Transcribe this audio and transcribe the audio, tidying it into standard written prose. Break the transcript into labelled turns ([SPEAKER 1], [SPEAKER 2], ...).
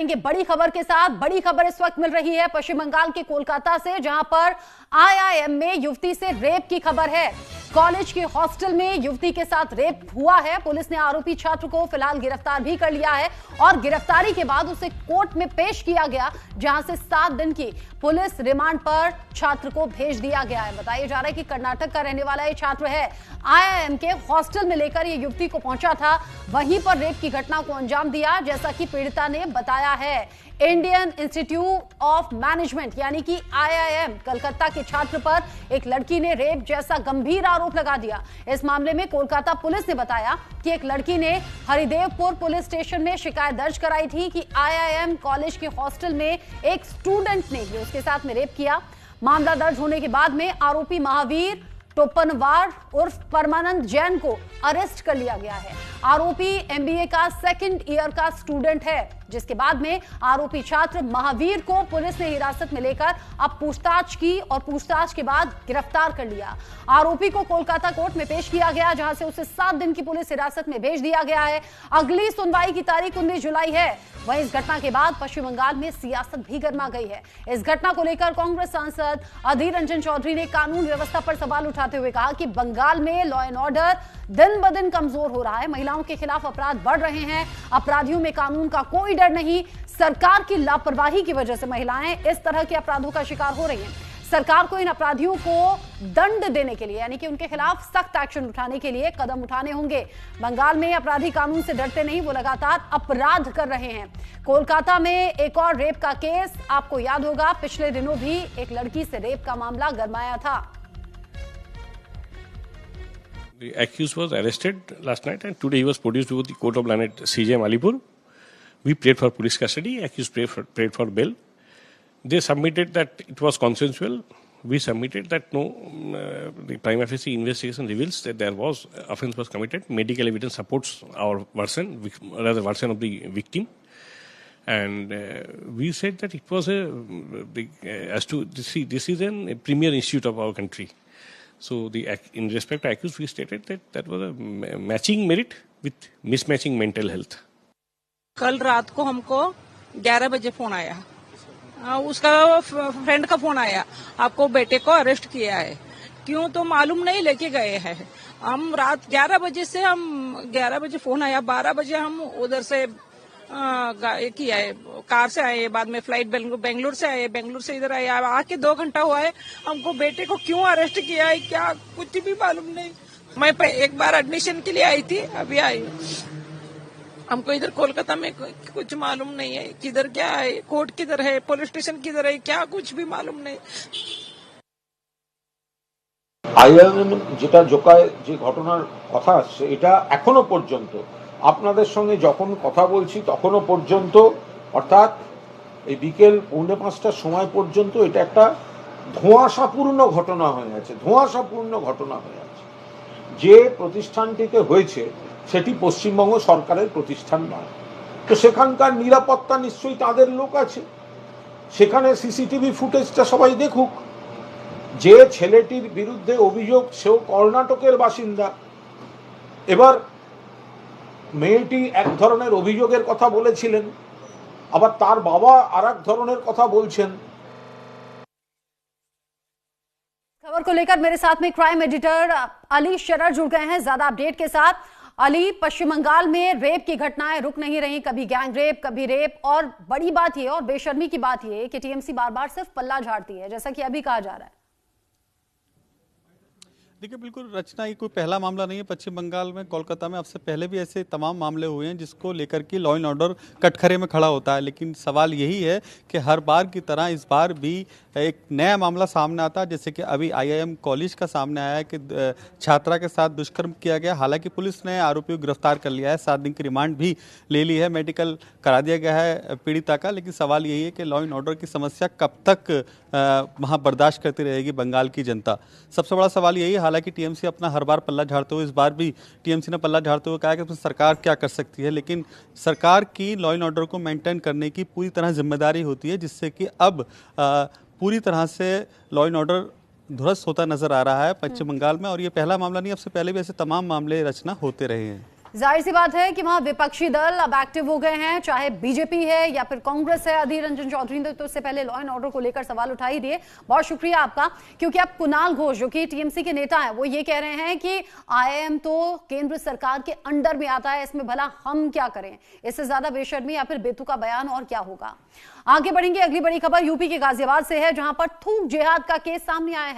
[SPEAKER 1] बड़ी खबर के साथ बड़ी खबर इस वक्त मिल रही है पश्चिम बंगाल के कोलकाता से, जहां पर आईआईएम में युवती से रेप की खबर है। कॉलेज के हॉस्टल में युवती के साथ रेप हुआ है। पुलिस ने आरोपी छात्र को फिलहाल गिरफ्तार भी कर लिया है और गिरफ्तारी के बाद उसे कोर्ट में पेश किया गया, जहां से 7 दिन की पुलिस रिमांड पर छात्र को भेज दिया गया है। बताया जा रहा है कि कर्नाटक का रहने वाला ये छात्र है। आईआईएम के हॉस्टल में लेकर ये युवती को पहुंचा था, वहीं पर रेप की घटना को अंजाम दिया, जैसा कि पीड़िता ने बताया है। इंडियन इंस्टीट्यूट ऑफ मैनेजमेंट यानी कि आईआईएम कलकत्ता के छात्र पर एक लड़की ने रेप जैसा गंभीर आरोप लगा दिया। इस मामले में कोलकाता पुलिस ने बताया कि एक लड़की ने हरिदेवपुर पुलिस स्टेशन में शिकायत दर्ज कराई थी कि आईआईएम कॉलेज के हॉस्टल में एक स्टूडेंट ने उसके साथ में रेप किया। मामला दर्ज होने के बाद में आरोपी महावीर टोपनवार उर्फ परमानंद जैन को अरेस्ट कर लिया गया है। आरोपी एमबीए का 2nd ईयर का स्टूडेंट है, जिसके बाद में आरोपी छात्र महावीर को पुलिस ने हिरासत में लेकर अब पूछताछ की और पूछताछ के बाद गिरफ्तार कर लिया। आरोपी को कोलकाता कोर्ट में पेश किया गया, जहां से उसे 7 दिन की पुलिस हिरासत में भेज दिया गया है। अगली सुनवाई की तारीख 19 जुलाई है। वहीं इस घटना के बाद पश्चिम बंगाल में सियासत भी गर्मा गई है। इस घटना को लेकर कांग्रेस सांसद अधीर रंजन चौधरी ने कानून व्यवस्था पर सवाल उठाते हुए कहा कि बंगाल में लॉ एंड ऑर्डर दिन ब दिन कमजोर हो रहा है। महिलाओं के खिलाफ अपराध बढ़ रहे हैं। अपराधियों में कानून का कोई डर नहीं। सरकार की लापरवाही की वजह से महिलाएं इस तरह के अपराधों का शिकार हो रही हैं। सरकार को इन अपराधियों को दंड देने के लिए यानी कि उनके खिलाफ सख्त एक्शन उठाने के लिए कदम उठाने होंगे। बंगाल में अपराधी कानून से डरते नहीं, वो लगातार अपराध कर रहे हैं। कोलकाता में एक और रेप का केस, आपको याद होगा पिछले दिनों भी एक लड़की से रेप का मामला गरमाया था।
[SPEAKER 2] The accused was arrested last night and today he was produced before the court of Lanet CJM Alipur. We prayed for police custody, accused prayed for bail. They submitted that it was consensual. We submitted that no, the prima facie investigation reveals that there was offence was committed. Medical evidence supports our version, rather version of the victim. And we said that it was as to this is a premier institute of our country. So in respect to accused, we stated that that was a matching merit with mismatching mental health.
[SPEAKER 3] कल रात को हमको 11 बजे phone आया, उसका friend का phone आया, आपको बेटे को अरेस्ट किया है। क्यों तो मालूम नहीं, लेके गए हैं। हम रात 11 बजे से 11 बजे फोन आया, 12 बजे हम उधर से किया है, कार से आए, बाद में फ्लाइट बेंगलुरु से आए, बेंगलुरु से इधर आए, आके 2 घंटा हुआ है। हमको बेटे को क्यों अरेस्ट किया है क्या कुछ भी मालूम नहीं। मैं एक बार एडमिशन के लिए आई थी, अभी आई। हमको इधर कोलकाता में कुछ मालूम नहीं है, किधर क्या है, कोर्ट किधर है, पुलिस स्टेशन किधर है, क्या कुछ भी मालूम नहीं।
[SPEAKER 4] আইআইএম যেটা জোকায় যে ঘটনার কথা আসছে, এটা এখনো পর্যন্ত আপনাদের সঙ্গে যখন কথা বলছি তখনও পর্যন্ত, অর্থাৎ এই বিকেল 4:45টার সময় পর্যন্ত এটা একটা ধোঁয়াশাপূর্ণ ঘটনা হয়ে আছে। ধোঁয়াশাপূর্ণ ঘটনা হয়ে আছে। যে প্রতিষ্ঠানটিতে হয়েছে সেটি পশ্চিমবঙ্গ সরকারের প্রতিষ্ঠান নয়, তো সেখানকার নিরাপত্তা নিশ্চয়ই তাদের লোক আছে। সেখানে সিসিটিভি ফুটেজটা সবাই দেখুক। যে ছেলেটির বিরুদ্ধে অভিযোগ সেও কর্ণাটকের বাসিন্দা। এবার মেয়েটি এক ধরনের অভিযোগের কথা বলেছিলেন, আবার তার বাবা আরেক ধরনের কথা বলছেন।
[SPEAKER 1] खबर को लेकर मेरे साथ में क्राइम एडिटर अली शरर जुड़ गए हैं ज्यादा अपडेट के साथ। अली, पश्चिम बंगाल में रेप की घटनाएं रुक नहीं रही, कभी गैंग रेप कभी रेप, और बड़ी बात यह और बेशर्मी की बात यह है कि टीएमसी बार बार सिर्फ पल्ला झाड़ती है, जैसा कि अभी कहा जा रहा है।
[SPEAKER 5] देखिए, बिल्कुल रचना, ये कोई पहला मामला नहीं है पश्चिम बंगाल में। कोलकाता में अब से पहले भी ऐसे तमाम मामले हुए हैं जिसको लेकर के लॉ एंड ऑर्डर कटघरे में खड़ा होता है। लेकिन सवाल यही है कि हर बार की तरह इस बार भी एक नया मामला सामने आता है, जैसे कि अभी आईआईएम कॉलेज का सामने आया है कि छात्रा के साथ दुष्कर्म किया गया। हालांकि पुलिस ने आरोपी को गिरफ्तार कर लिया है, 7 दिन की रिमांड भी ले ली है, मेडिकल करा दिया गया है पीड़िता का। लेकिन सवाल यही है कि लॉ एंड ऑर्डर की समस्या कब तक वहाँ बर्दाश्त करती रहेगी बंगाल की जनता। सबसे बड़ा सवाल यही है। हालांकि टीएमसी अपना हर बार पल्ला झाड़ते हुए, इस बार भी टीएमसी ने पल्ला झाड़ते हुए कहा कि सरकार क्या कर सकती है, लेकिन सरकार की लॉ एंड ऑर्डर को मेंटेन करने की पूरी तरह जिम्मेदारी होती है, जिससे कि अब पूरी तरह से लॉ एंड ऑर्डर ध्वस्त होता नजर आ रहा है पश्चिम बंगाल में। और ये पहला मामला नहीं, अब से पहले भी ऐसे तमाम मामले रचना होते रहे हैं।
[SPEAKER 1] जाहिर सी बात है कि वहां विपक्षी दल अब एक्टिव हो गए हैं, चाहे बीजेपी है या फिर कांग्रेस है। अधीर रंजन चौधरी ने तो इससे पहले लॉ एंड ऑर्डर को लेकर सवाल उठा ही दिए। बहुत शुक्रिया आपका, क्योंकि अब कुणाल घोष जो कि टीएमसी के नेता हैं वो ये कह रहे हैं कि आईआईएम तो केंद्र सरकार के अंडर में आता है, इसमें भला हम क्या करें। इससे ज्यादा बेशर्मी या फिर बेतुका बयान और क्या होगा। आगे बढ़ेंगे, अगली बड़ी खबर यूपी के गाजियाबाद से है, जहां पर थूक जिहाद का केस सामने आया है।